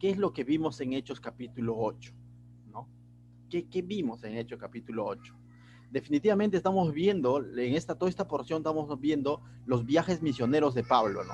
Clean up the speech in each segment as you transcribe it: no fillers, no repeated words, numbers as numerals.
¿qué es lo que vimos en Hechos capítulo 8? ¿No? ¿Qué vimos en Hechos capítulo 8? Definitivamente estamos viendo, en toda esta porción estamos viendo los viajes misioneros de Pablo, ¿no?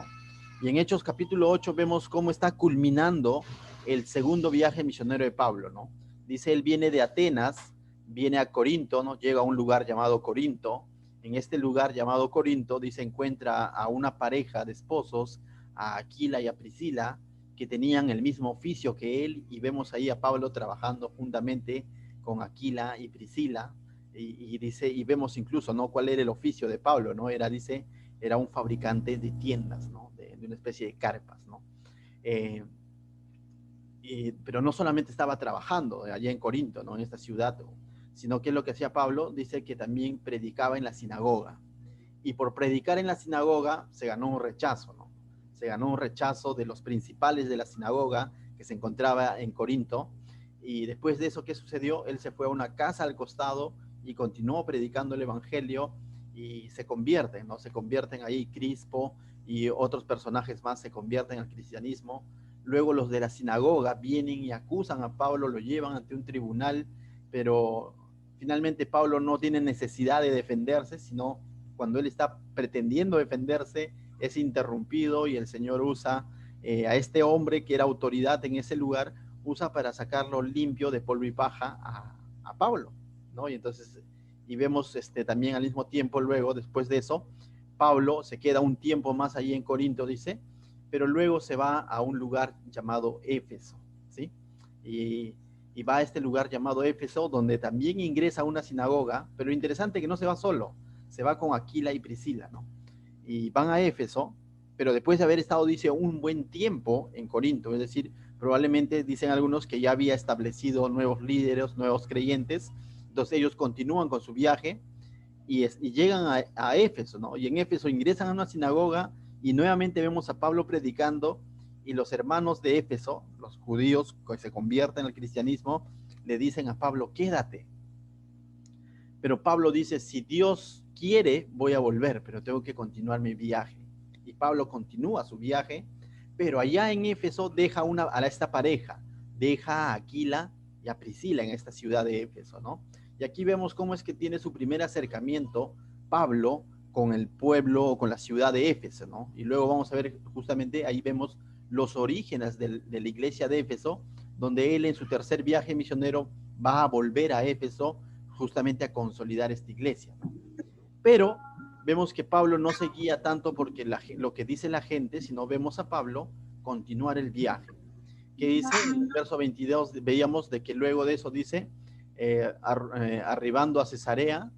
Y en Hechos capítulo 8 vemos cómo está culminando el segundo viaje misionero de Pablo, ¿no? Dice, él viene de Atenas, viene a Corinto, ¿no? Llega a un lugar llamado Corinto. En este lugar llamado Corinto, dice, encuentra a una pareja de esposos, a Aquila y a Priscila, que tenían el mismo oficio que él, y vemos ahí a Pablo trabajando juntamente con Aquila y Priscila, y dice, y vemos incluso, ¿no? Cuál era el oficio de Pablo, ¿no? Dice, era un fabricante de tiendas, ¿no? De una especie de carpas, ¿no? Eh, pero no solamente estaba trabajando allá en Corinto, ¿no? En esta ciudad, sino que lo que hacía Pablo, dice que también predicaba en la sinagoga. Y por predicar en la sinagoga se ganó un rechazo, ¿no? Se ganó un rechazo de los principales de la sinagoga que se encontraba en Corinto. Y después de eso, ¿qué sucedió? Él se fue a una casa al costado y continuó predicando el evangelio, y se convierten, ¿no? Se convierten ahí Crispo y otros personajes más se convierten al cristianismo. Luego los de la sinagoga vienen y acusan a Pablo, lo llevan ante un tribunal, pero finalmente Pablo no tiene necesidad de defenderse, sino cuando él está pretendiendo defenderse, es interrumpido, y el Señor usa a este hombre que era autoridad en ese lugar, usa para sacarlo limpio de polvo y paja a Pablo, ¿no? Y entonces, y vemos también al mismo tiempo, luego, después de eso, Pablo se queda un tiempo más allí en Corinto, dice, pero luego se va a un lugar llamado Éfeso, ¿sí? Y, y va a este lugar llamado Éfeso, donde también ingresa a una sinagoga, pero interesante que no se va solo, se va con Aquila y Priscila, ¿no? Y van a Éfeso, pero después de haber estado, dice, un buen tiempo en Corinto, es decir, probablemente dicen algunos que ya había establecido nuevos líderes, nuevos creyentes, entonces ellos continúan con su viaje y llegan a Éfeso, ¿no? Y en Éfeso ingresan a una sinagoga y nuevamente vemos a Pablo predicando, y los hermanos de Éfeso, los judíos que se convierten al cristianismo, le dicen a Pablo, quédate. Pero Pablo dice, si Dios quiere, voy a volver, pero tengo que continuar mi viaje. Y Pablo continúa su viaje, pero allá en Éfeso deja a esta pareja, deja a Aquila y a Priscila en esta ciudad de Éfeso, ¿no? Y aquí vemos cómo es que tiene su primer acercamiento Pablo con el pueblo o con la ciudad de Éfeso, ¿no? Y luego vamos a ver justamente, ahí vemos los orígenes de la iglesia de Éfeso, donde él en su tercer viaje misionero va a volver a Éfeso justamente a consolidar esta iglesia, ¿no? Pero vemos que Pablo no se guía tanto porque lo que dice la gente, sino vemos a Pablo continuar el viaje. Que dice, en el verso 22 veíamos de que luego de eso dice, arribando a Cesarea,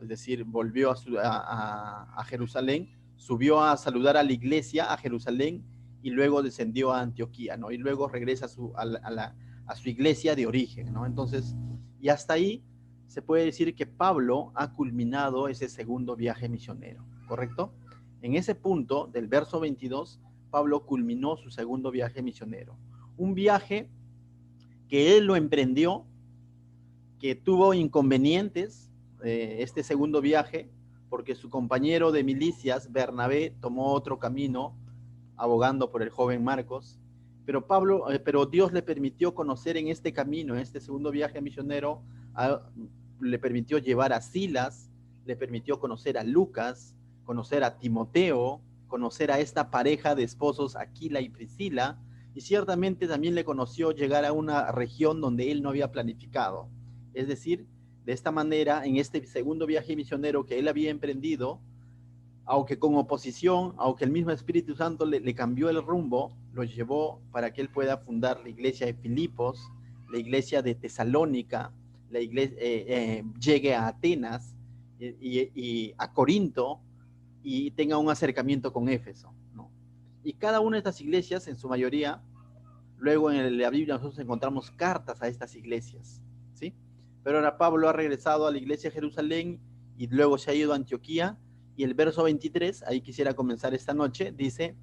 es decir, volvió a Jerusalén, subió a saludar a la iglesia a Jerusalén, y luego descendió a Antioquía, ¿no? Y luego regresa a su iglesia de origen, ¿no? Entonces, y hasta ahí se puede decir que Pablo ha culminado ese segundo viaje misionero, ¿correcto? En ese punto del verso 22, Pablo culminó su segundo viaje misionero. Un viaje que él lo emprendió, que tuvo inconvenientes, este segundo viaje, porque su compañero de milicias, Bernabé, tomó otro camino, abogando por el joven Marcos, pero Dios le permitió conocer en este camino, en este segundo viaje misionero, le permitió llevar a Silas, le permitió conocer a Lucas, conocer a Timoteo, conocer a esta pareja de esposos, Aquila y Priscila, y ciertamente también le conoció llegar a una región donde él no había planificado. Es decir, de esta manera, en este segundo viaje misionero que él había emprendido, aunque con oposición, aunque el mismo Espíritu Santo le cambió el rumbo, lo llevó para que él pueda fundar la iglesia de Filipos, la iglesia de Tesalónica, la iglesia, llegue a Atenas y a Corinto, y tenga un acercamiento con Éfeso, ¿no? Y cada una de estas iglesias, en su mayoría, luego en la Biblia nosotros encontramos cartas a estas iglesias, ¿sí? Pero ahora Pablo ha regresado a la iglesia de Jerusalén y luego se ha ido a Antioquía, y el verso 23, ahí quisiera comenzar esta noche, dice,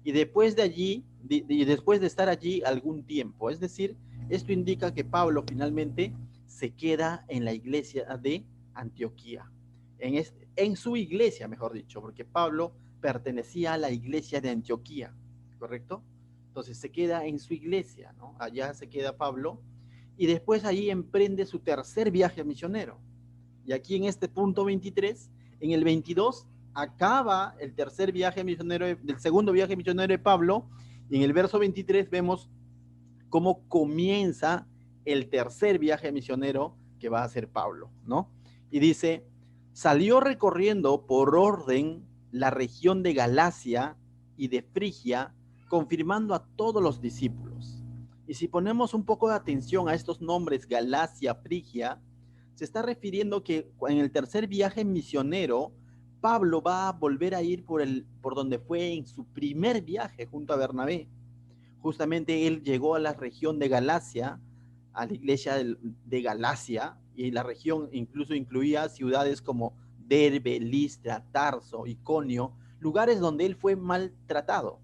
y después de allí, y después de estar allí algún tiempo, es decir, esto indica que Pablo finalmente se queda en la iglesia de Antioquía, en su iglesia, mejor dicho, porque Pablo pertenecía a la iglesia de Antioquía, ¿correcto? Entonces se queda en su iglesia, ¿no? Allá se queda Pablo y después ahí emprende su tercer viaje misionero. Y aquí en este punto 23, en el 22, acaba el tercer viaje misionero, del segundo viaje misionero de Pablo, y en el verso 23 vemos cómo comienza el tercer viaje misionero que va a hacer Pablo, ¿no? Y dice, salió recorriendo por orden la región de Galacia y de Frigia, confirmando a todos los discípulos. Y si ponemos un poco de atención a estos nombres, Galacia, Frigia, se está refiriendo que en el tercer viaje misionero, Pablo va a volver a ir por donde fue en su primer viaje junto a Bernabé. Justamente él llegó a la región de Galacia, a la iglesia de Galacia, y la región incluso incluía ciudades como Derbe, Listra, Tarso, Iconio, lugares donde él fue maltratado,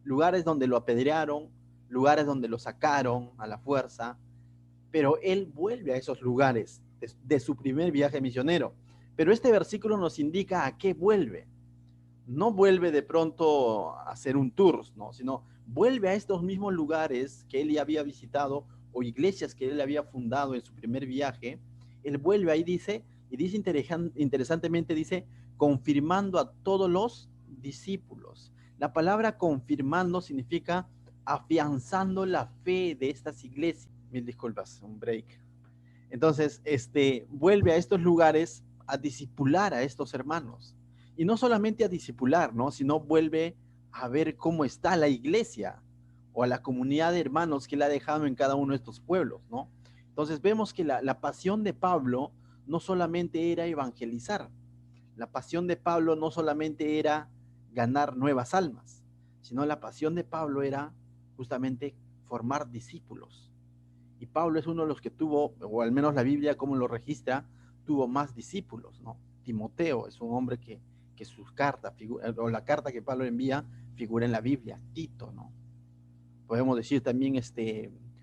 lugares donde lo apedrearon, lugares donde lo sacaron a la fuerza, pero él vuelve a esos lugares de su primer viaje misionero. Pero este versículo nos indica a qué vuelve. No vuelve de pronto a hacer un tour, ¿no? Sino vuelve a estos mismos lugares que él ya había visitado o iglesias que él había fundado en su primer viaje. Él vuelve ahí, dice, y dice interesantemente, dice, confirmando a todos los discípulos. La palabra confirmando significa afianzando la fe de estas iglesias. Mil disculpas, un break. Entonces, vuelve a estos lugares a discipular a estos hermanos. Y no solamente a discipular, ¿no? Sino vuelve a ver cómo está la iglesia o a la comunidad de hermanos que él ha dejado en cada uno de estos pueblos, ¿no? Entonces vemos que la pasión de Pablo no solamente era evangelizar, la pasión de Pablo no solamente era ganar nuevas almas, sino la pasión de Pablo era justamente formar discípulos. Y Pablo es uno de los que tuvo, o al menos la Biblia como lo registra, tuvo más discípulos, ¿no? Timoteo es un hombre que sus cartas, o la carta que Pablo envía, figura en la Biblia. Tito, ¿no? Podemos decir también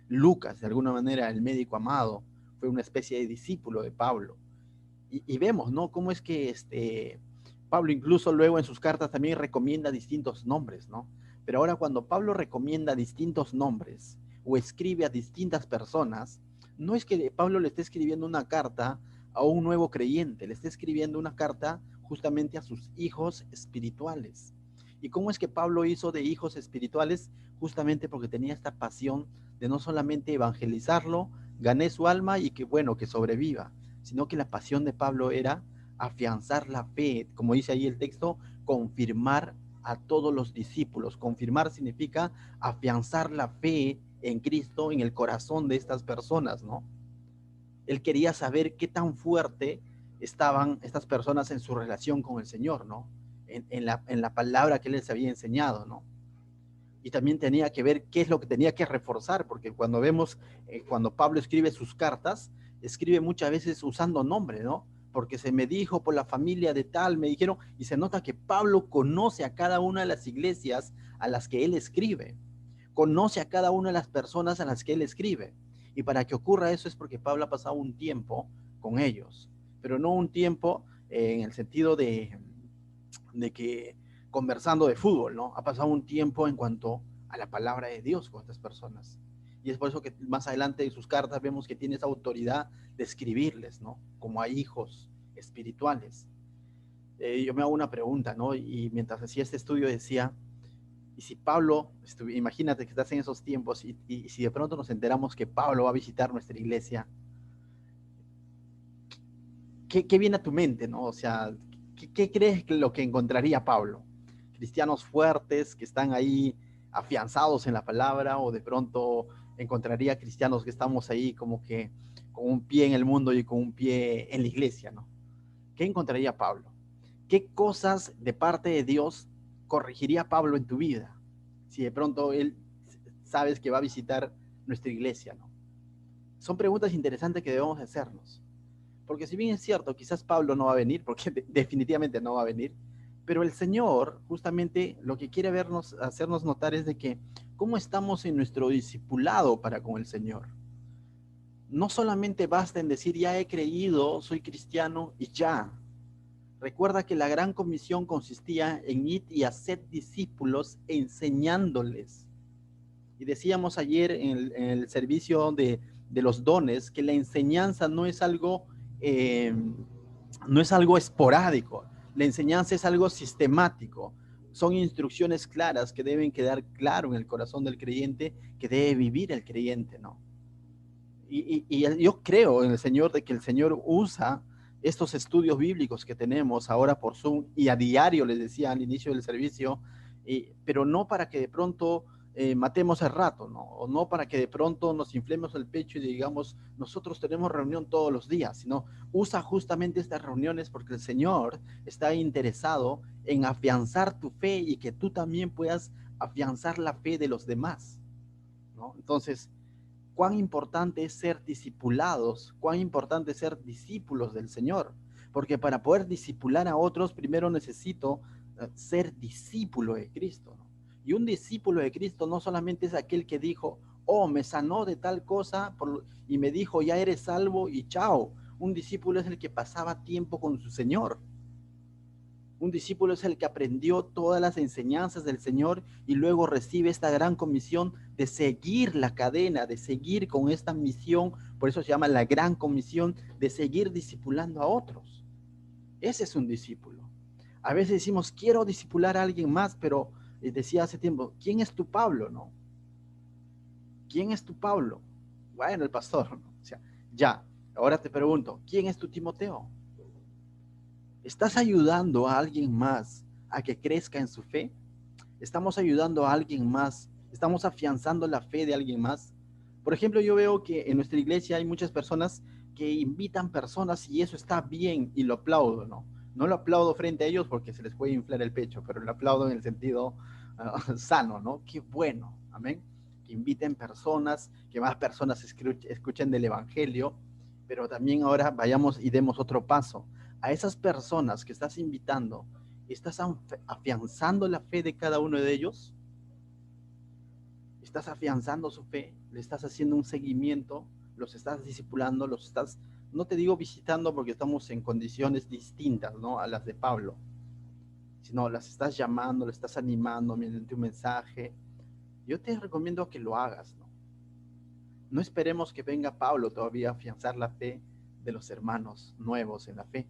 Lucas, de alguna manera, el médico amado, fue una especie de discípulo de Pablo. Y vemos, ¿no? Cómo es que Pablo incluso luego en sus cartas también recomienda distintos nombres, ¿no? Pero ahora cuando Pablo recomienda distintos nombres o escribe a distintas personas, no es que Pablo le esté escribiendo una carta a un nuevo creyente, le esté escribiendo una carta justamente a sus hijos espirituales. ¿Y cómo es que Pablo hizo de hijos espirituales? Justamente porque tenía esta pasión de no solamente evangelizarlo, gané su alma y que bueno, que sobreviva, sino que la pasión de Pablo era afianzar la fe, como dice ahí el texto, confirmar a todos los discípulos. Confirmar significa afianzar la fe en Cristo en el corazón de estas personas, ¿no? Él quería saber qué tan fuerte estaban estas personas en su relación con el Señor, ¿no? En la palabra que Él les había enseñado, ¿no? Y también tenía que ver qué es lo que tenía que reforzar, porque cuando vemos, cuando Pablo escribe sus cartas, escribe muchas veces usando nombre, ¿no? Porque se me dijo por la familia de tal, me dijeron, y se nota que Pablo conoce a cada una de las iglesias a las que él escribe, conoce a cada una de las personas a las que él escribe. Y para que ocurra eso es porque Pablo ha pasado un tiempo con ellos, pero no un tiempo en el sentido de que conversando de fútbol, ¿no? Ha pasado un tiempo en cuanto a la palabra de Dios con estas personas. Y es por eso que más adelante en sus cartas vemos que tiene esa autoridad de escribirles, ¿no? Como a hijos espirituales. Yo me hago una pregunta, ¿no? Y mientras hacía este estudio decía, y si Pablo, imagínate que estás en esos tiempos y si de pronto nos enteramos que Pablo va a visitar nuestra iglesia, ¿qué viene a tu mente, no? O sea, ¿qué crees que lo que encontraría Pablo? ¿Cristianos fuertes que están ahí afianzados en la palabra o de pronto encontraría cristianos que estamos ahí como que con un pie en el mundo y con un pie en la iglesia, ¿no? ¿Qué encontraría Pablo? ¿Qué cosas de parte de Dios corregiría Pablo en tu vida? Si de pronto él sabes que va a visitar nuestra iglesia, ¿no? Son preguntas interesantes que debemos hacernos. Porque si bien es cierto, quizás Pablo no va a venir, porque definitivamente no va a venir, pero el Señor justamente lo que quiere vernos, hacernos notar es de que cómo estamos en nuestro discipulado para con el Señor. No solamente basta en decir, ya he creído, soy cristiano y ya. Recuerda que la gran comisión consistía en ir y hacer discípulos enseñándoles. Y decíamos ayer en el servicio de los dones que la enseñanza eh, no es algo esporádico, la enseñanza es algo sistemático. Son instrucciones claras que deben quedar claro en el corazón del creyente, que debe vivir el creyente, ¿no? Y yo creo en el Señor, de que el Señor usa estos estudios bíblicos que tenemos ahora por Zoom y a diario, les decía al inicio del servicio, pero no para que de pronto matemos el rato, ¿no? O no para que de pronto nos inflemos el pecho y digamos, nosotros tenemos reunión todos los días, sino usa justamente estas reuniones porque el Señor está interesado en afianzar tu fe y que tú también puedas afianzar la fe de los demás, ¿no? Entonces, cuán importante es ser discipulados, cuán importante es ser discípulos del Señor, porque para poder discipular a otros, primero necesito ser discípulo de Cristo, ¿no? Y un discípulo de Cristo no solamente es aquel que dijo, oh, me sanó de tal cosa y me dijo, ya eres salvo y chao. Un discípulo es el que pasaba tiempo con su Señor. Un discípulo es el que aprendió todas las enseñanzas del Señor y luego recibe esta gran comisión de seguir la cadena, de seguir con esta misión, por eso se llama la gran comisión, de seguir discipulando a otros. Ese es un discípulo. A veces decimos, quiero discipular a alguien más, pero decía hace tiempo, ¿quién es tu Pablo? ¿No? ¿Quién es tu Pablo? Bueno, el pastor, ¿no? O sea, ya, ahora te pregunto, ¿quién es tu Timoteo? ¿Estás ayudando a alguien más a que crezca en su fe? ¿Estamos ayudando a alguien más? ¿Estamos afianzando la fe de alguien más? Por ejemplo, yo veo que en nuestra iglesia hay muchas personas que invitan personas y eso está bien y lo aplaudo, ¿no? No lo aplaudo frente a ellos porque se les puede inflar el pecho, pero lo aplaudo en el sentido sano, ¿no? Qué bueno, amén. Que inviten personas, que más personas escuchen del evangelio, pero también ahora vayamos y demos otro paso. A esas personas que estás invitando, ¿estás afianzando la fe de cada uno de ellos? ¿Estás afianzando su fe? ¿Le estás haciendo un seguimiento? ¿Los estás discipulando? ¿Los estás, no te digo visitando porque estamos en condiciones distintas, ¿no?, a las de Pablo, sino las estás llamando, le estás animando mediante un mensaje? Yo te recomiendo que lo hagas, ¿no? No esperemos que venga Pablo todavía a afianzar la fe de los hermanos nuevos en la fe,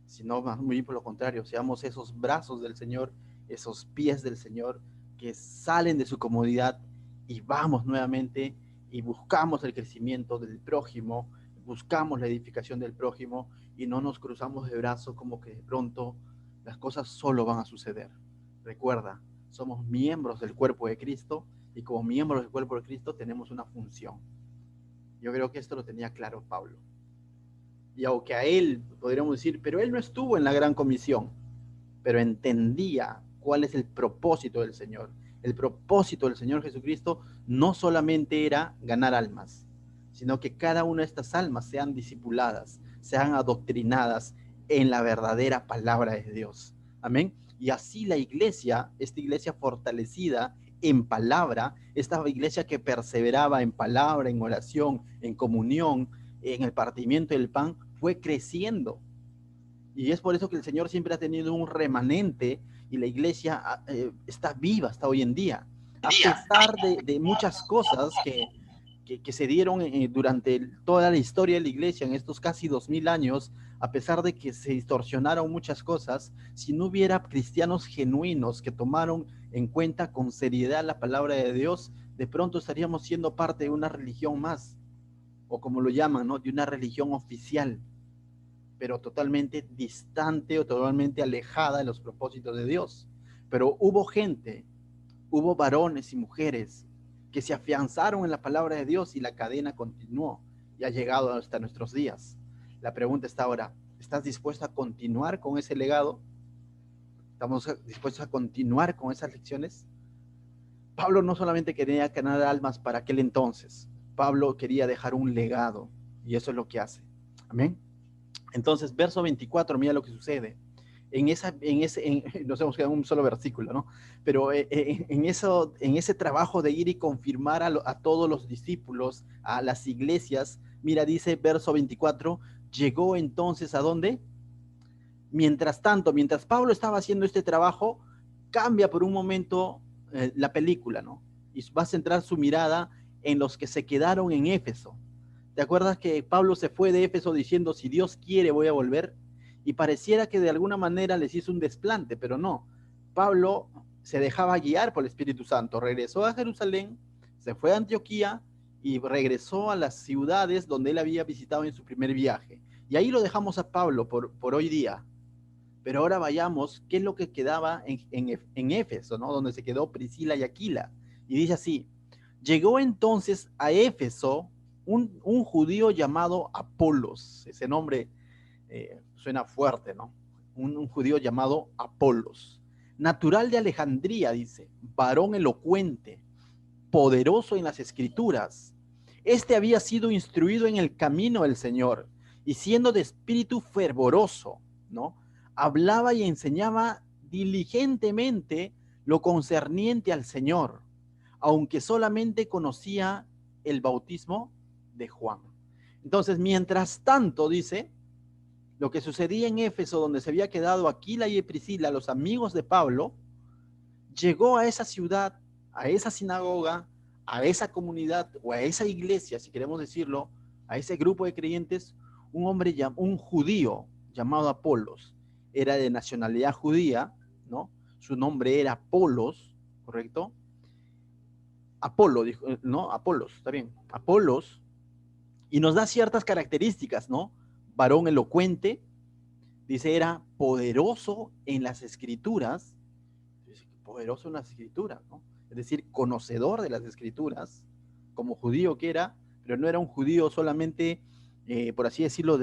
sino más muy por lo contrario, seamos esos brazos del Señor, esos pies del Señor que salen de su comodidad y vamos nuevamente y buscamos el crecimiento del prójimo, buscamos la edificación del prójimo y no nos cruzamos de brazos como que de pronto las cosas solo van a suceder. Recuerda, somos miembros del cuerpo de Cristo y como miembros del cuerpo de Cristo tenemos una función. Yo creo que esto lo tenía claro Pablo. Y aunque a él podríamos decir, pero él no estuvo en la gran comisión, pero entendía cuál es el propósito del Señor. El propósito del Señor Jesucristo no solamente era ganar almas, sino que cada una de estas almas sean discipuladas, sean adoctrinadas en la verdadera palabra de Dios. Amén. Y así la iglesia, esta iglesia fortalecida en palabra, esta iglesia que perseveraba en palabra, en oración, en comunión, en el partimiento del pan, fue creciendo. Y es por eso que el Señor siempre ha tenido un remanente y la iglesia está viva hasta hoy en día. A pesar de muchas cosas que se dieron durante toda la historia de la iglesia en estos casi 2000 años, a pesar de que se distorsionaron muchas cosas, si no hubiera cristianos genuinos que tomaron en cuenta con seriedad la palabra de Dios, de pronto estaríamos siendo parte de una religión más, o como lo llaman, ¿no?, de una religión oficial, pero totalmente distante o totalmente alejada de los propósitos de Dios. Pero hubo gente, hubo varones y mujeres que se afianzaron en la palabra de Dios y la cadena continuó y ha llegado hasta nuestros días. La pregunta está ahora, ¿estás dispuesto a continuar con ese legado? ¿Estamos dispuestos a continuar con esas lecciones? Pablo no solamente quería ganar almas para aquel entonces, Pablo quería dejar un legado y eso es lo que hace. Amén. Entonces, verso 24, mira lo que sucede. Nos hemos quedado en un solo versículo, ¿no? Pero en ese trabajo de ir y confirmar a todos los discípulos, a las iglesias, mira, dice verso 24, llegó entonces ¿a dónde? Mientras tanto, mientras Pablo estaba haciendo este trabajo, cambia por un momento la película, ¿no? y va a centrar su mirada en los que se quedaron en Éfeso. ¿Te acuerdas que Pablo se fue de Éfeso diciendo, si Dios quiere voy a volver? Y pareciera que de alguna manera les hizo un desplante, pero no. Pablo se dejaba guiar por el Espíritu Santo, regresó a Jerusalén, se fue a Antioquía y regresó a las ciudades donde él había visitado en su primer viaje. Y ahí lo dejamos a Pablo por hoy día. Pero ahora vayamos, ¿qué es lo que quedaba en Éfeso, ¿no? Donde se quedó Priscila y Aquila? Y dice así, llegó entonces a Éfeso un judío llamado Apolos. Ese nombre suena fuerte, ¿no? Un judío llamado Apolos. Natural de Alejandría, dice, varón elocuente, poderoso en las escrituras. Este había sido instruido en el camino del Señor y siendo de espíritu fervoroso, ¿no? Hablaba y enseñaba diligentemente lo concerniente al Señor, aunque solamente conocía el bautismo de Juan. Entonces, mientras tanto, dice, lo que sucedía en Éfeso, donde se había quedado Aquila y Priscila, los amigos de Pablo, llegó a esa ciudad, a esa sinagoga, a esa comunidad o a esa iglesia, si queremos decirlo, a ese grupo de creyentes, un judío llamado Apolos. Era de nacionalidad judía, ¿no? Su nombre era Apolos, ¿correcto? Apolo, dijo, ¿no? Apolos, está bien. Apolos, y nos da ciertas características, ¿no? Varón elocuente, dice, era poderoso en las escrituras, poderoso en las escrituras, ¿no? Es decir, conocedor de las escrituras, como judío que era, pero no era un judío solamente, por así decirlo,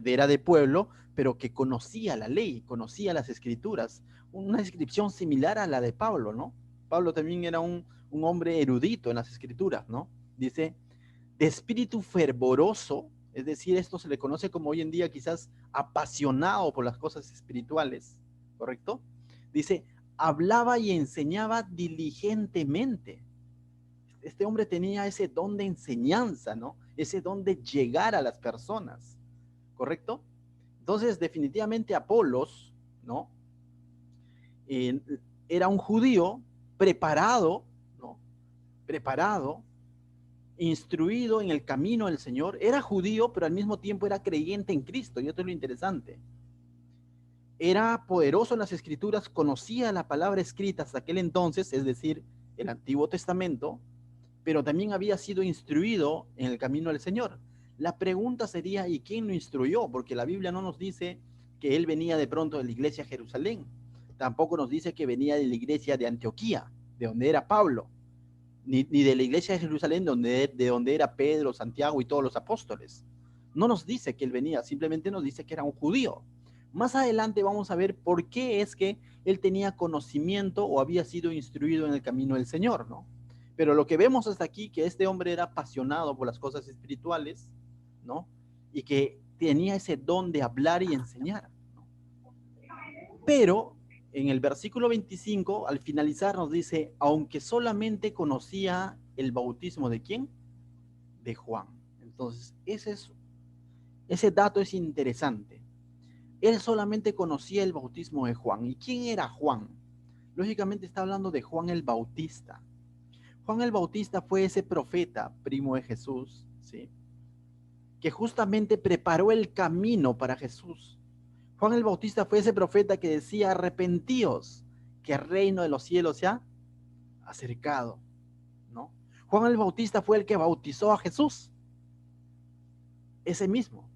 era de pueblo, pero que conocía la ley, conocía las escrituras, una descripción similar a la de Pablo, ¿no? Pablo también era un hombre erudito en las escrituras, ¿no? Dice, de espíritu fervoroso, es decir, esto se le conoce como hoy en día quizás apasionado por las cosas espirituales, ¿correcto? Dice, hablaba y enseñaba diligentemente. Este hombre tenía ese don de enseñanza, ¿no? Ese don de llegar a las personas, ¿correcto? Entonces, definitivamente Apolos, ¿no? Eh, era un judío preparado, ¿no? Preparado, instruido en el camino del Señor. Era judío, pero al mismo tiempo era creyente en Cristo, y esto es lo interesante. Era poderoso en las escrituras, conocía la palabra escrita hasta aquel entonces, es decir, el Antiguo Testamento, pero también había sido instruido en el camino del Señor. La pregunta sería, ¿y quién lo instruyó? Porque la Biblia no nos dice que él venía de pronto de la iglesia de Jerusalén, tampoco nos dice que venía de la iglesia de Antioquía, de donde era Pablo, ni de la iglesia de Jerusalén, de donde era Pedro, Santiago y todos los apóstoles. No nos dice que él venía, simplemente nos dice que era un judío. Más adelante vamos a ver por qué es que él tenía conocimiento o había sido instruido en el camino del Señor, ¿no? Pero lo que vemos hasta aquí, que este hombre era apasionado por las cosas espirituales, ¿no? Y que tenía ese don de hablar y enseñar, ¿no? Pero en el versículo 25, al finalizar, nos dice, aunque solamente conocía el bautismo de ¿quién? De Juan. Entonces, ese dato es interesante. Él solamente conocía el bautismo de Juan. ¿Y quién era Juan? Lógicamente está hablando de Juan el Bautista. Juan el Bautista fue ese profeta, primo de Jesús, ¿sí? Que justamente preparó el camino para Jesús. Juan el Bautista fue ese profeta que decía, arrepentíos, que el reino de los cielos se ha acercado, ¿no? Juan el Bautista fue el que bautizó a Jesús, ese mismo.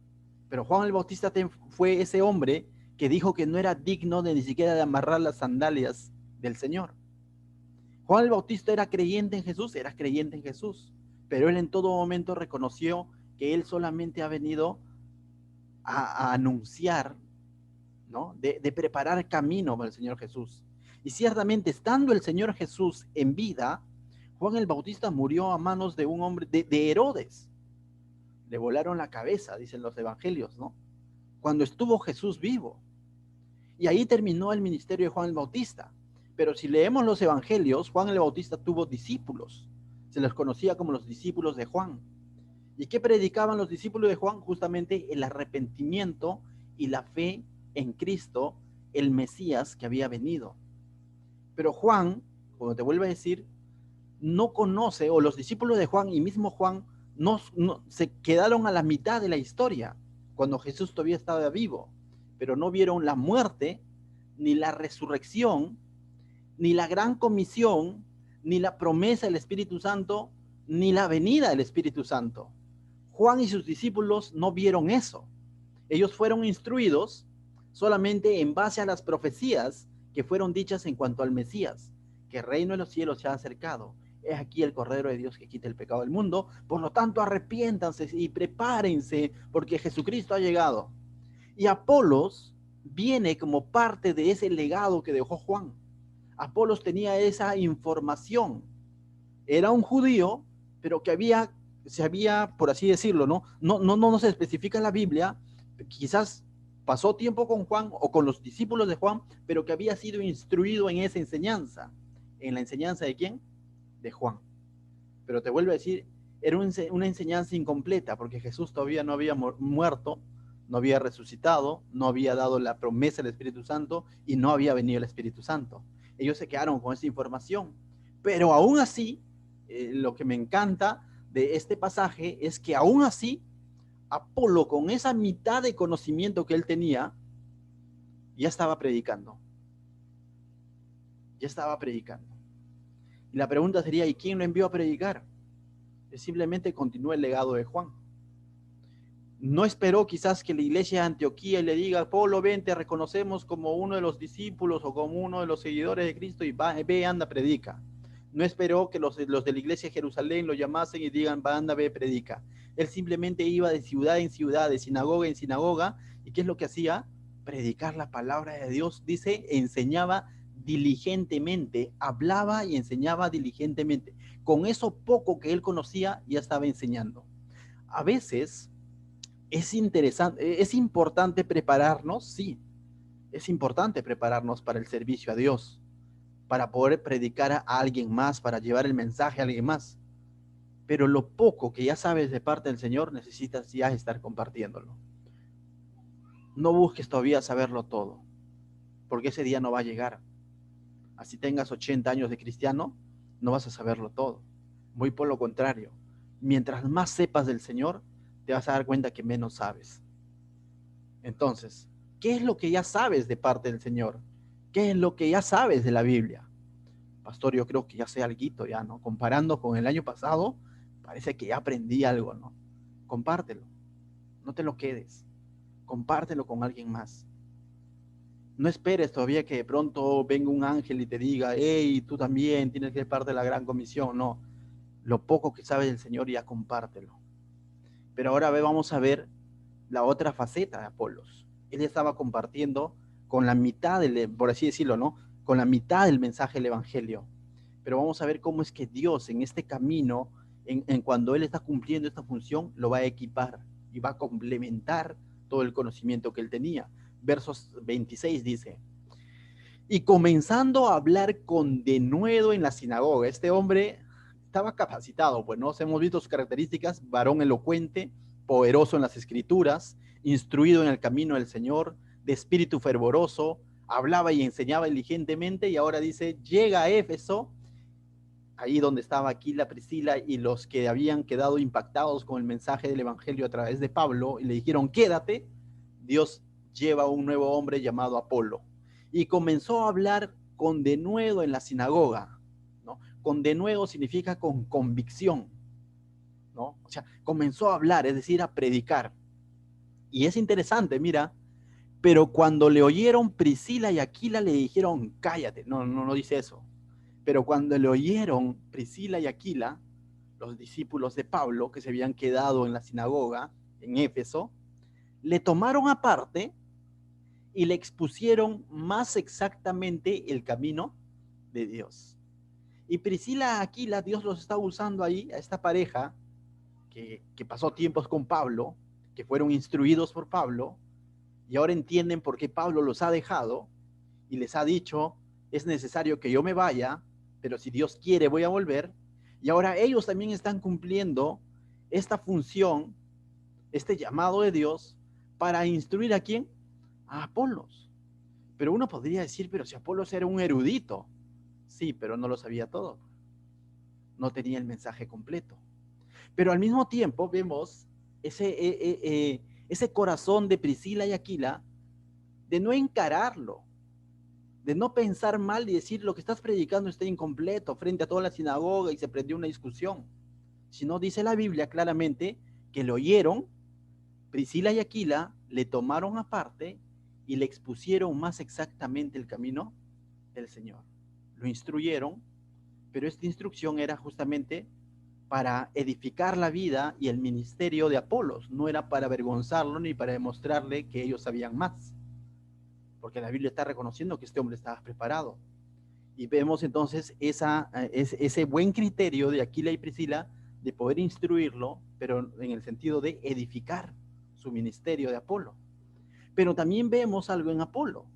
Pero Juan el Bautista fue ese hombre que dijo que no era digno de ni siquiera de amarrar las sandalias del Señor. Juan el Bautista era creyente en Jesús, pero él en todo momento reconoció que él solamente ha venido a anunciar, ¿no? De preparar camino para el Señor Jesús. Y ciertamente, estando el Señor Jesús en vida, Juan el Bautista murió a manos de un hombre, de Herodes. Le volaron la cabeza, dicen los evangelios, ¿no? Cuando estuvo Jesús vivo. Y ahí terminó el ministerio de Juan el Bautista. Pero si leemos los evangelios, Juan el Bautista tuvo discípulos. Se les conocía como los discípulos de Juan. ¿Y qué predicaban los discípulos de Juan? Justamente el arrepentimiento y la fe en Cristo, el Mesías que había venido. Pero Juan, como te vuelvo a decir, no conoce, o los discípulos de Juan y mismo Juan, se quedaron a la mitad de la historia, cuando Jesús todavía estaba vivo, pero no vieron la muerte, ni la resurrección, ni la gran comisión, ni la promesa del Espíritu Santo, ni la venida del Espíritu Santo. Juan y sus discípulos no vieron eso. Ellos fueron instruidos solamente en base a las profecías que fueron dichas en cuanto al Mesías, que el reino de los cielos se ha acercado. Es aquí el Cordero de Dios que quita el pecado del mundo. Por lo tanto, arrepiéntanse y prepárense, porque Jesucristo ha llegado. Y Apolos viene como parte de ese legado que dejó Juan. Apolos tenía esa información. Era un judío, pero que se había, por así decirlo, no se especifica en la Biblia, quizás pasó tiempo con Juan o con los discípulos de Juan, pero que había sido instruido en esa enseñanza. ¿En la enseñanza de quién? De Juan. Pero te vuelvo a decir, era una enseñanza incompleta, porque Jesús todavía no había muerto, no había resucitado, no había dado la promesa del Espíritu Santo y no había venido el Espíritu Santo. Ellos se quedaron con esa información. Pero aún así, lo que me encanta de este pasaje es que aún así, Apolo, con esa mitad de conocimiento que él tenía, ya estaba predicando. Ya estaba predicando. Y la pregunta sería, ¿y quién lo envió a predicar? Simplemente continúa el legado de Juan. No esperó quizás que la iglesia de Antioquía le diga, Apolo, ven, te reconocemos como uno de los discípulos o como uno de los seguidores de Cristo y va, ve, anda, predica. No esperó que los de la iglesia de Jerusalén lo llamasen y digan, va, anda, ve, predica. Él simplemente iba de ciudad en ciudad, de sinagoga en sinagoga. ¿Y qué es lo que hacía? Predicar la palabra de Dios. Dice, enseñaba diligentemente, hablaba y enseñaba diligentemente. Con eso poco que él conocía, ya estaba enseñando. A veces es interesante, es importante prepararnos, sí, es importante prepararnos para el servicio a Dios, para poder predicar a alguien más, para llevar el mensaje a alguien más. Pero lo poco que ya sabes de parte del Señor, necesitas ya estar compartiéndolo. No busques todavía saberlo todo, porque ese día no va a llegar. Así tengas 80 años de cristiano, no vas a saberlo todo. Muy por lo contrario, mientras más sepas del Señor, te vas a dar cuenta que menos sabes. Entonces, ¿qué es lo que ya sabes de parte del Señor? ¿Qué es lo que ya sabes de la Biblia? Pastor, yo creo que ya sé algo ya, ¿no? Comparando con el año pasado, parece que ya aprendí algo, ¿no? Compártelo, no te lo quedes, compártelo con alguien más. No esperes todavía que de pronto venga un ángel y te diga, hey, tú también tienes que ser parte de la gran comisión. No, lo poco que sabes del Señor ya compártelo. Pero ahora vamos a ver la otra faceta de Apolos. Él estaba compartiendo con la mitad, por así decirlo, ¿no? Con la mitad del mensaje del Evangelio. Pero vamos a ver cómo es que Dios en este camino, en cuando Él está cumpliendo esta función, lo va a equipar y va a complementar todo el conocimiento que Él tenía. Versos 26 dice, y comenzando a hablar con denuedo en la sinagoga, este hombre estaba capacitado, pues no hemos visto sus características: varón elocuente, poderoso en las escrituras, instruido en el camino del Señor, de espíritu fervoroso, hablaba y enseñaba diligentemente. Y ahora dice, llega a Éfeso, ahí donde estaba Aquila, Priscila y los que habían quedado impactados con el mensaje del Evangelio a través de Pablo, y le dijeron, quédate. Dios lleva a un nuevo hombre llamado Apolo, y comenzó a hablar con denuedo en la sinagoga, ¿no? Con denuedo significa con convicción, ¿no? O sea, comenzó a hablar, es decir, a predicar. Y es interesante, mira, pero cuando le oyeron Priscila y Aquila le dijeron, cállate. No dice eso. Pero cuando le oyeron Priscila y Aquila, los discípulos de Pablo que se habían quedado en la sinagoga en Éfeso, le tomaron aparte y le expusieron más exactamente el camino de Dios. Y Priscila, Aquila, Dios los está usando ahí, a esta pareja que pasó tiempos con Pablo, que fueron instruidos por Pablo, y ahora entienden por qué Pablo los ha dejado y les ha dicho, es necesario que yo me vaya, pero si Dios quiere voy a volver. Y ahora ellos también están cumpliendo esta función, este llamado de Dios, para instruir a quién, a Apolos. Pero uno podría decir, pero si Apolos era un erudito, sí, pero no lo sabía todo. no tenía el mensaje completo. Pero al mismo tiempo vemos ese corazón de Priscila y Aquila de no encararlo, de no pensar mal y decir lo que estás predicando está incompleto frente a toda la sinagoga y se prendió una discusión. Sino dice la Biblia claramente que lo oyeron, Priscila y Aquila le tomaron aparte y le expusieron más exactamente el camino del Señor. Lo instruyeron, pero esta instrucción era justamente para edificar la vida y el ministerio de Apolos, no era para avergonzarlo ni para demostrarle que ellos sabían más, porque la Biblia está reconociendo que este hombre estaba preparado. Y vemos entonces ese buen criterio de Aquila y Priscila de poder instruirlo, pero en el sentido de edificar su ministerio de Apolo. Pero también vemos algo en Apolo,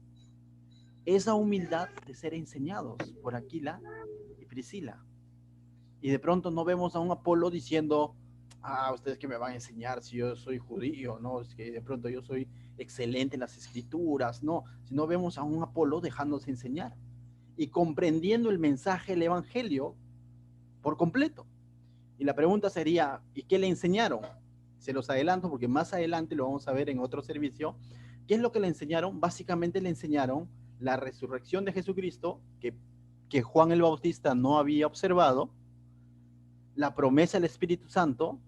esa humildad de ser enseñados por Aquila y Priscila. Y de pronto no vemos a un Apolo diciendo, ustedes que me van a enseñar si yo soy judío, ¿no? Es que de pronto yo soy excelente en las escrituras, no, sino vemos a un Apolo dejándose enseñar y comprendiendo el mensaje del evangelio por completo. Y la pregunta sería, ¿y qué le enseñaron? Se los adelanto porque más adelante lo vamos a ver en otro servicio. ¿Qué es lo que le enseñaron? Básicamente le enseñaron la resurrección de Jesucristo, que Juan el Bautista no había observado, la promesa del Espíritu Santo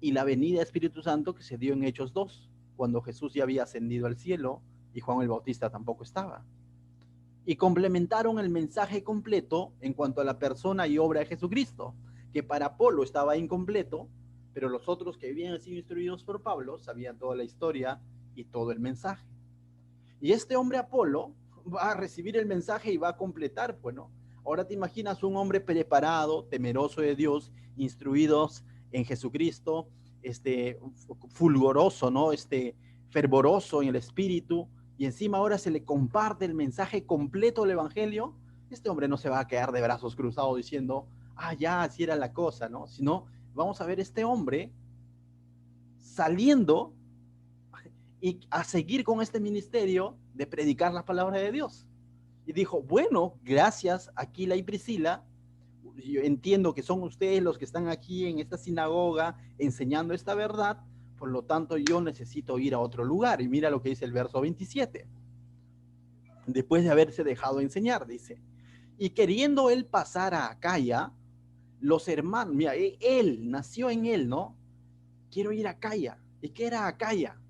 y la venida del Espíritu Santo que se dio en Hechos 2, cuando Jesús ya había ascendido al cielo y Juan el Bautista tampoco estaba. Y complementaron el mensaje completo en cuanto a la persona y obra de Jesucristo, que para Apolo estaba incompleto, pero los otros que habían sido instruidos por Pablo sabían toda la historia y todo el mensaje. Y este hombre Apolo va a recibir el mensaje y va a completar, bueno, ahora te imaginas un hombre preparado, temeroso de Dios, instruidos en Jesucristo, fulgoroso, ¿no? Fervoroso en el espíritu, y encima ahora se le comparte el mensaje completo del evangelio. Este hombre no se va a quedar de brazos cruzados diciendo, ya, así era la cosa, ¿no? Sino vamos a ver este hombre saliendo y a seguir con este ministerio de predicar la palabra de Dios. Y dijo, bueno, gracias Aquila y Priscila, yo entiendo que son ustedes los que están aquí en esta sinagoga enseñando esta verdad, por lo tanto yo necesito ir a otro lugar. Y mira lo que dice el verso 27. Después de haberse dejado enseñar, dice, y queriendo él pasar a Acaya, los hermanos, mira, él nació en él, ¿no? Quiero ir a Acaya. ¿Y qué era Acaya?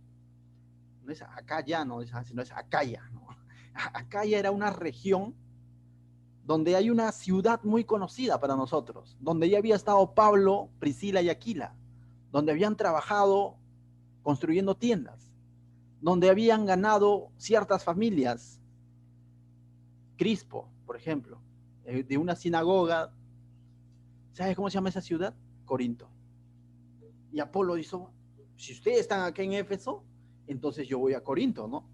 No es Acaya, no es, sino es Acaya, ¿no? Acaya era una región donde hay una ciudad muy conocida para nosotros, donde ya había estado Pablo, Priscila y Aquila, donde habían trabajado construyendo tiendas, donde habían ganado ciertas familias, Crispo, por ejemplo, de una sinagoga. ¿Sabes cómo se llama esa ciudad? Corinto. Y Apolo dijo, si ustedes están aquí en Éfeso, entonces yo voy a Corinto, ¿no?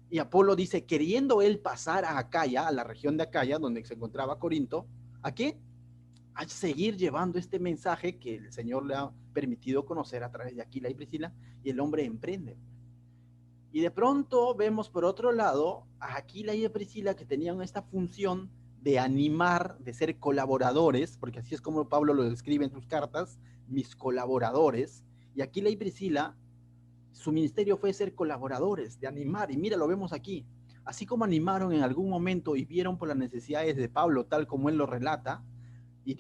Y Apolo dice, queriendo él pasar a Acaya, a la región de Acaya, donde se encontraba Corinto, ¿a qué? A seguir llevando este mensaje que el Señor le ha permitido conocer a través de Aquila y Priscila, y el hombre emprende. Y de pronto vemos por otro lado a Aquila y a Priscila que tenían esta función de animar, de ser colaboradores, porque así es como Pablo lo describe en sus cartas, mis colaboradores. Y Aquila y Priscila, su ministerio fue ser colaboradores, de animar, y mira, lo vemos aquí. Así como animaron en algún momento y vieron por las necesidades de Pablo, tal como él lo relata, y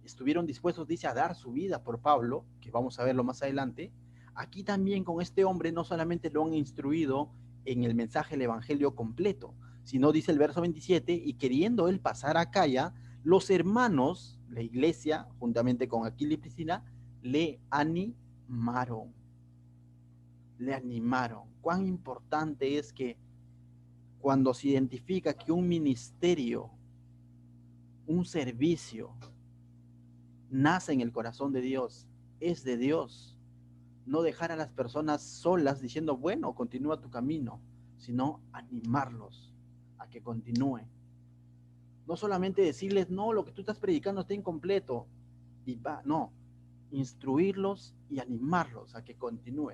estuvieron dispuestos, dice, a dar su vida por Pablo, que vamos a verlo más adelante. Aquí también con este hombre no solamente lo han instruido en el mensaje del evangelio completo, sino dice el verso 27, y queriendo él pasar a Acaya, los hermanos, la iglesia, juntamente con Aquila y Priscila, le animaron. Le animaron. Cuán importante es que cuando se identifica que un ministerio, un servicio, nace en el corazón de Dios, es de Dios, no dejar a las personas solas diciendo, bueno, continúa tu camino, sino animarlos a que continúen. No solamente decirles, no, lo que tú estás predicando está incompleto, y va, no, instruirlos y animarlos a que continúe.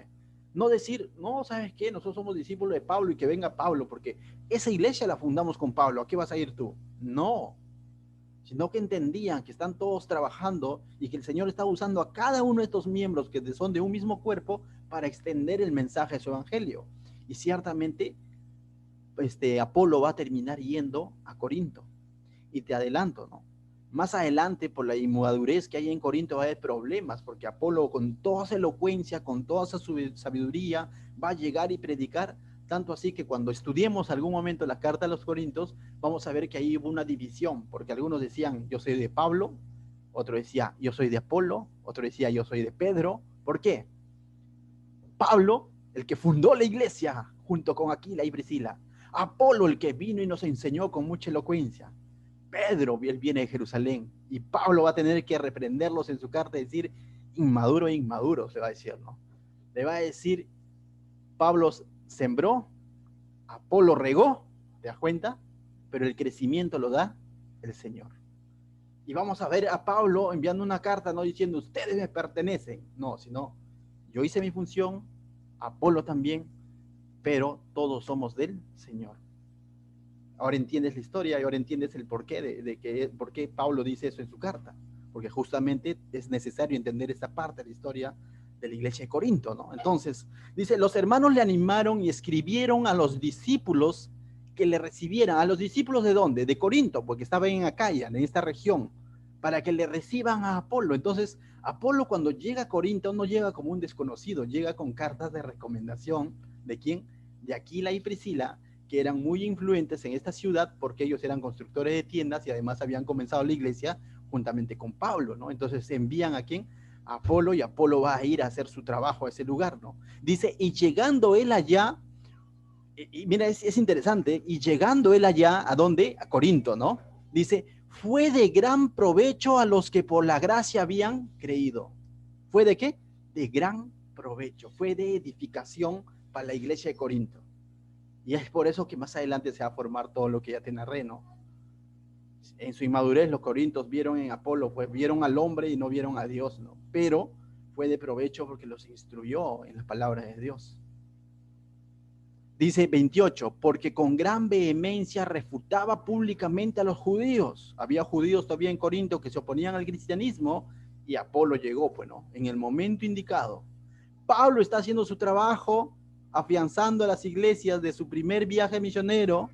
No decir, no, ¿sabes qué? Nosotros somos discípulos de Pablo y que venga Pablo, porque esa iglesia la fundamos con Pablo, ¿a qué vas a ir tú? No, sino que entendían que están todos trabajando y que el Señor está usando a cada uno de estos miembros que son de un mismo cuerpo para extender el mensaje de su evangelio. Y ciertamente, Apolo va a terminar yendo a Corinto. Y te adelanto, ¿no? Más adelante, por la inmadurez que hay en Corinto, va a haber problemas, porque Apolo, con toda esa elocuencia, con toda esa sabiduría, va a llegar y predicar, tanto así que cuando estudiemos algún momento la carta a los Corintios, vamos a ver que ahí hubo una división, porque algunos decían, yo soy de Pablo, otro decía, yo soy de Apolo, otro decía, yo soy de Pedro. ¿Por qué? Pablo, el que fundó la iglesia, junto con Aquila y Priscila. Apolo, el que vino y nos enseñó con mucha elocuencia. Pedro, él viene de Jerusalén, y Pablo va a tener que reprenderlos en su carta y decir, inmaduro e inmaduro, se va a decir, ¿no? Le va a decir, Pablo sembró, Apolo regó, ¿te das cuenta? Pero el crecimiento lo da el Señor. Y vamos a ver a Pablo enviando una carta, no diciendo, ustedes me pertenecen, no, sino, yo hice mi función, Apolo también, pero todos somos del Señor. Ahora entiendes la historia y ahora entiendes el porqué por qué Pablo dice eso en su carta, porque justamente es necesario entender esta parte de la historia de la iglesia de Corinto, ¿no? Entonces, dice, los hermanos le animaron y escribieron a los discípulos que le recibieran. ¿A los discípulos de dónde? De Corinto, porque estaba en Acaya, en esta región, para que le reciban a Apolo. Entonces, Apolo, cuando llega a Corinto, no llega como un desconocido, llega con cartas de recomendación. ¿De quién? De Aquila y Priscila, que eran muy influyentes en esta ciudad porque ellos eran constructores de tiendas y además habían comenzado la iglesia juntamente con Pablo, ¿no? Entonces envían a quién? A Apolo, y Apolo va a ir a hacer su trabajo a ese lugar, ¿no? Dice, y llegando él allá, y mira, es interesante, y llegando él allá, ¿a dónde? A Corinto, ¿no? Dice, fue de gran provecho a los que por la gracia habían creído. ¿Fue de qué? De gran provecho, fue de edificación para la iglesia de Corinto. Y es por eso que más adelante se va a formar todo lo que ya te narré, ¿no? En su inmadurez los corintios vieron en Apolo, pues vieron al hombre y no vieron a Dios, ¿no? Pero fue de provecho porque los instruyó en las palabras de Dios. Dice 28, porque con gran vehemencia refutaba públicamente a los judíos. Había judíos todavía en Corinto que se oponían al cristianismo y Apolo llegó, pues, ¿no? En el momento indicado. Pablo está haciendo su trabajo, afianzando a las iglesias de su primer viaje misionero.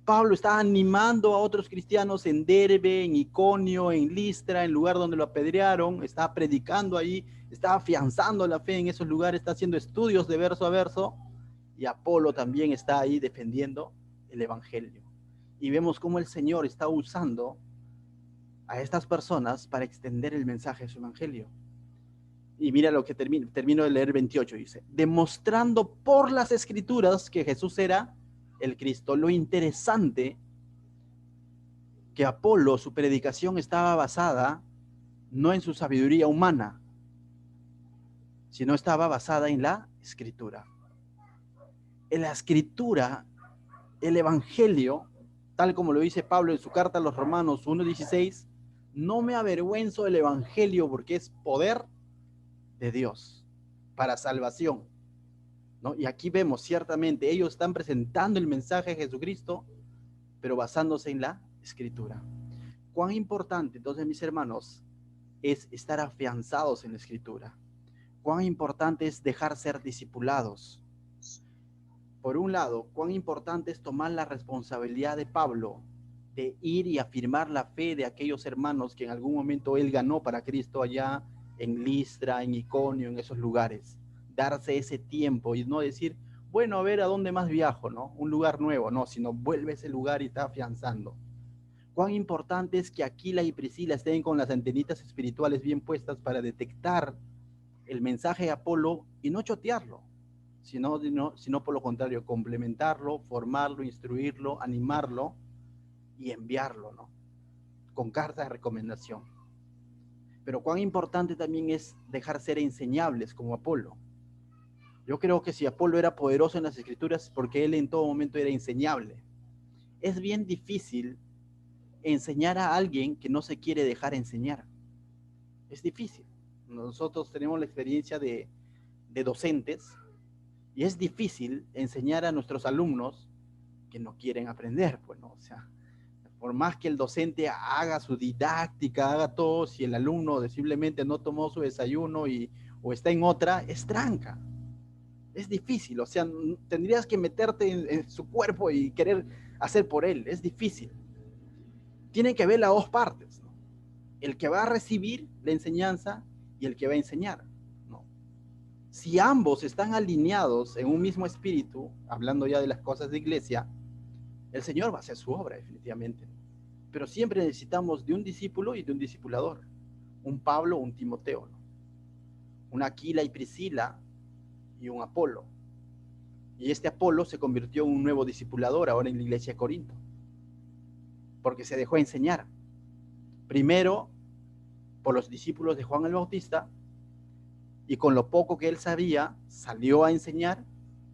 Pablo está animando a otros cristianos en Derbe, en Iconio, en Listra, en lugar donde lo apedrearon, está predicando ahí, está afianzando la fe en esos lugares, está haciendo estudios de verso a verso, y Apolo también está ahí defendiendo el evangelio. Y vemos cómo el Señor está usando a estas personas para extender el mensaje de su evangelio. Y mira lo que termino de leer 28, dice, demostrando por las escrituras que Jesús era el Cristo. Lo interesante que Apolo, su predicación estaba basada no en su sabiduría humana, sino estaba basada en la escritura. En la escritura, el evangelio, tal como lo dice Pablo en su carta a los Romanos 1:16, no me avergüenzo del evangelio porque es poder de Dios para salvación, ¿no? Y aquí vemos ciertamente, ellos están presentando el mensaje de Jesucristo, pero basándose en la escritura. Cuán importante, entonces, mis hermanos, es estar afianzados en la escritura. Cuán importante es dejar ser discipulados. Por un lado, cuán importante es tomar la responsabilidad de Pablo de ir y afirmar la fe de aquellos hermanos que en algún momento él ganó para Cristo allá en Listra, en Iconio, en esos lugares. Darse ese tiempo y no decir, bueno, a ver a dónde más viajo, ¿no? Un lugar nuevo, no, sino vuelve a ese lugar y está afianzando. Cuán importante es que Aquila y Priscila estén con las antenitas espirituales bien puestas para detectar el mensaje de Apolo y no chotearlo, sino por lo contrario, complementarlo, formarlo, instruirlo, animarlo y enviarlo, ¿no? Con carta de recomendación. Pero cuán importante también es dejar ser enseñables como Apolo. Yo creo que si Apolo era poderoso en las escrituras, porque él en todo momento era enseñable. Es bien difícil enseñar a alguien que no se quiere dejar enseñar. Es difícil. Nosotros tenemos la experiencia de docentes y es difícil enseñar a nuestros alumnos que no quieren aprender, pues, ¿no? O sea, Por más que el docente haga su didáctica, haga todo, si el alumno simplemente no tomó su desayuno o está en otra, es tranca. Es difícil, o sea, tendrías que meterte en su cuerpo y querer hacer por él, es difícil. Tienen que ver las dos partes, ¿no? El que va a recibir la enseñanza y el que va a enseñar, ¿no? Si ambos están alineados en un mismo espíritu, hablando ya de las cosas de iglesia, el Señor va a hacer su obra, definitivamente. Pero siempre necesitamos de un discípulo y de un discipulador, un Pablo, un Timoteo, ¿no? Un Aquila y Priscila y un Apolo. Y este Apolo se convirtió en un nuevo discipulador ahora en la iglesia de Corinto, porque se dejó enseñar. Primero por los discípulos de Juan el Bautista, y con lo poco que él sabía, salió a enseñar,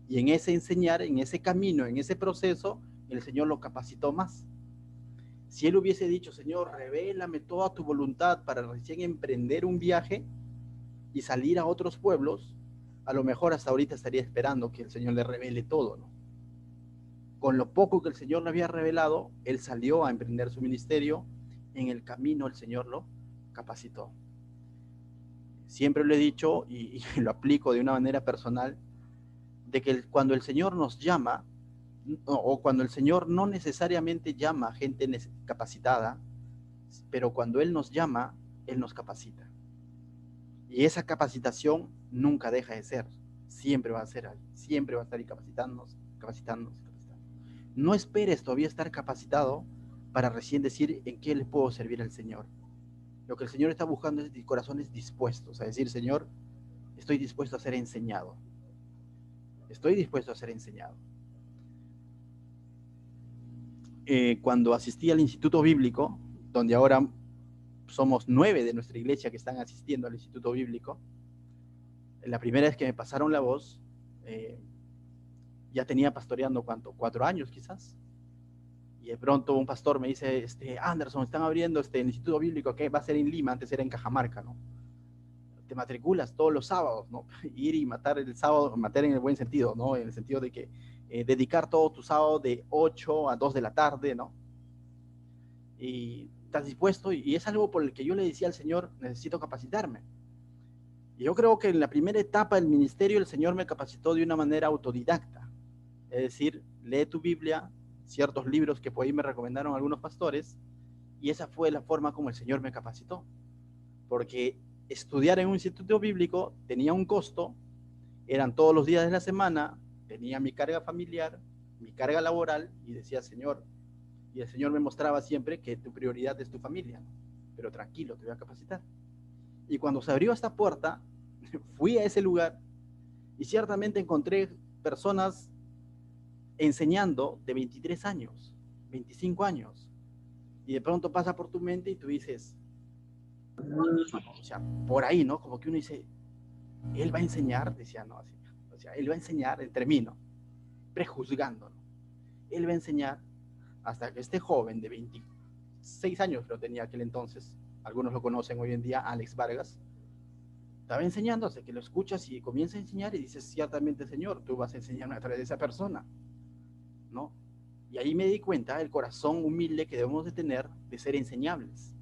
y en ese enseñar, en ese camino, en ese proceso, el Señor lo capacitó más. Si él hubiese dicho, Señor, revélame toda tu voluntad para recién emprender un viaje y salir a otros pueblos, a lo mejor hasta ahorita estaría esperando que el Señor le revele todo, ¿no? Con lo poco que el Señor le había revelado, él salió a emprender su ministerio. En el camino el Señor lo capacitó. Siempre lo he dicho y lo aplico de una manera personal, de que cuando el Señor nos llama, o cuando el Señor no necesariamente llama a gente capacitada, pero cuando Él nos llama, Él nos capacita. Y esa capacitación nunca deja de ser, siempre va a ser ahí, siempre va a estar ahí capacitándonos, capacitándonos, capacitándonos. No esperes todavía estar capacitado para recién decir en qué le puedo servir al Señor. Lo que el Señor está buscando es corazones dispuestos a decir, Señor, estoy dispuesto a ser enseñado. Estoy dispuesto a ser enseñado. Cuando asistí al Instituto Bíblico, donde ahora somos 9 de nuestra iglesia que están asistiendo al Instituto Bíblico, la primera vez que me pasaron la voz, ya tenía pastoreando, ¿cuánto? 4 años quizás. Y de pronto un pastor me dice, Anderson, están abriendo el Instituto Bíblico que va a ser en Lima, antes era en Cajamarca, ¿no? Te matriculas todos los sábados, ¿no? Ir y matar el sábado, matar en el buen sentido, ¿no? En el sentido de que dedicar todo tu sábado de 8 a 2 de la tarde, ¿no? Y estás dispuesto, y es algo por el que yo le decía al Señor, necesito capacitarme. Y yo creo que en la primera etapa del ministerio el Señor me capacitó de una manera autodidacta, es decir, lee tu Biblia, ciertos libros que por ahí me recomendaron algunos pastores, y esa fue la forma como el Señor me capacitó, porque estudiar en un instituto bíblico tenía un costo, eran todos los días de la semana, tenía mi carga familiar, mi carga laboral, y decía, Señor, y el Señor me mostraba siempre que tu prioridad es tu familia, ¿no? Pero tranquilo, te voy a capacitar. Y cuando se abrió esta puerta, fui a ese lugar y ciertamente encontré personas enseñando de 23 años, 25 años, y de pronto pasa por tu mente y tú dices, o sea, por ahí, ¿no? Como que uno dice, él va a enseñar, decía, no, así, o sea, él va a enseñar, en término, prejuzgando, ¿no? Él va a enseñar hasta que este joven de 26 años, creo tenía aquel entonces, algunos lo conocen hoy en día, Alex Vargas, estaba enseñando hasta que lo escuchas y comienza a enseñar y dices, ciertamente, Señor, tú vas a enseñarme a través de esa persona, ¿no? Y ahí me di cuenta el corazón humilde que debemos de tener de ser enseñables,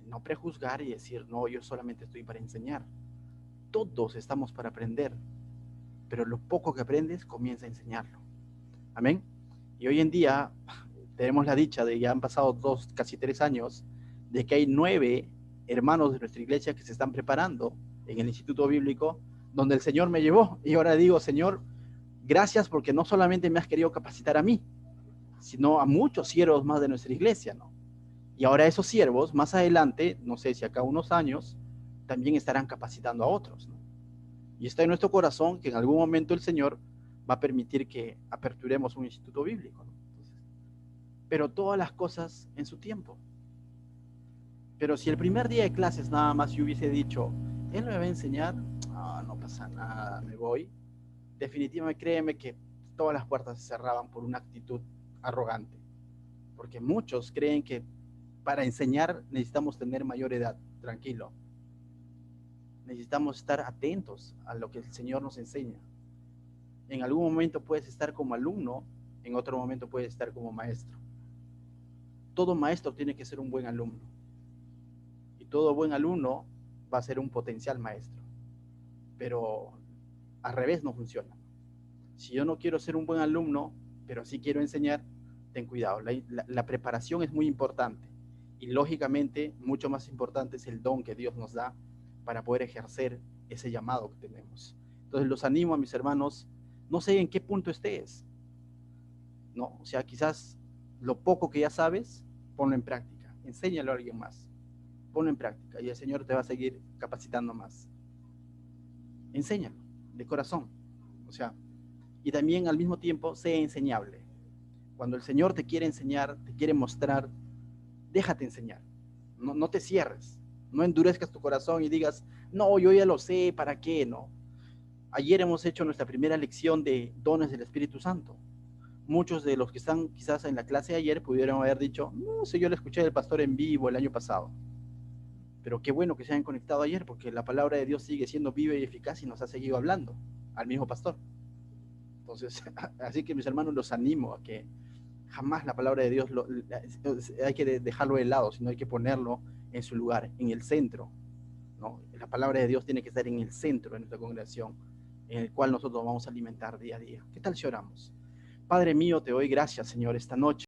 de no prejuzgar y decir, no, yo solamente estoy para enseñar. Todos estamos para aprender, pero lo poco que aprendes, comienza a enseñarlo. Amén. Y hoy en día tenemos la dicha de, ya han pasado 2, casi 3 años, de que hay 9 hermanos de nuestra iglesia que se están preparando en el Instituto Bíblico, donde el Señor me llevó. Y ahora digo, Señor, gracias porque no solamente me has querido capacitar a mí, sino a muchos siervos más de nuestra iglesia, ¿no? Y ahora esos siervos, más adelante, no sé si acá unos años, también estarán capacitando a otros, ¿no? Y está en nuestro corazón que en algún momento el Señor va a permitir que aperturemos un instituto bíblico, ¿no? Entonces, pero todas las cosas en su tiempo. Pero si el primer día de clases nada más yo hubiese dicho, él me va a enseñar, no pasa nada, me voy, definitivamente créeme que todas las puertas se cerraban por una actitud arrogante. Porque muchos creen que para enseñar necesitamos tener mayor edad. Tranquilo. Necesitamos estar atentos a lo que el Señor nos enseña. En algún momento puedes estar como alumno, en otro momento puedes estar como maestro. todo maestro tiene que ser un buen alumno. Y todo buen alumno va a ser un potencial maestro. Pero al revés no funciona. Si yo no quiero ser un buen alumno, pero sí quiero enseñar, ten cuidado. La preparación es muy importante. Y lógicamente, mucho más importante es el don que Dios nos da para poder ejercer ese llamado que tenemos. Entonces los animo a mis hermanos, no sé en qué punto estés, ¿no? O sea, quizás lo poco que ya sabes, ponlo en práctica. Enséñalo a alguien más. Ponlo en práctica y el Señor te va a seguir capacitando más. Enséñalo, de corazón. O sea, y también al mismo tiempo, sé enseñable. Cuando el Señor te quiere enseñar, te quiere mostrar, déjate enseñar. No te cierres. No endurezcas tu corazón y digas, no, yo ya lo sé, ¿para qué? No. Ayer hemos hecho nuestra primera lección de dones del Espíritu Santo. Muchos de los que están quizás en la clase de ayer pudieron haber dicho, no sé, yo le escuché del pastor en vivo el año pasado. Pero qué bueno que se hayan conectado ayer, porque la palabra de Dios sigue siendo viva y eficaz y nos ha seguido hablando al mismo pastor. Entonces, así que mis hermanos, los animo a que jamás la palabra de Dios hay que dejarlo de lado, sino hay que ponerlo en su lugar, en el centro, ¿no? La palabra de Dios tiene que estar en el centro de nuestra congregación, en el cual nosotros vamos a alimentar día a día. ¿Qué tal si oramos? Padre mío, te doy gracias, Señor, esta noche.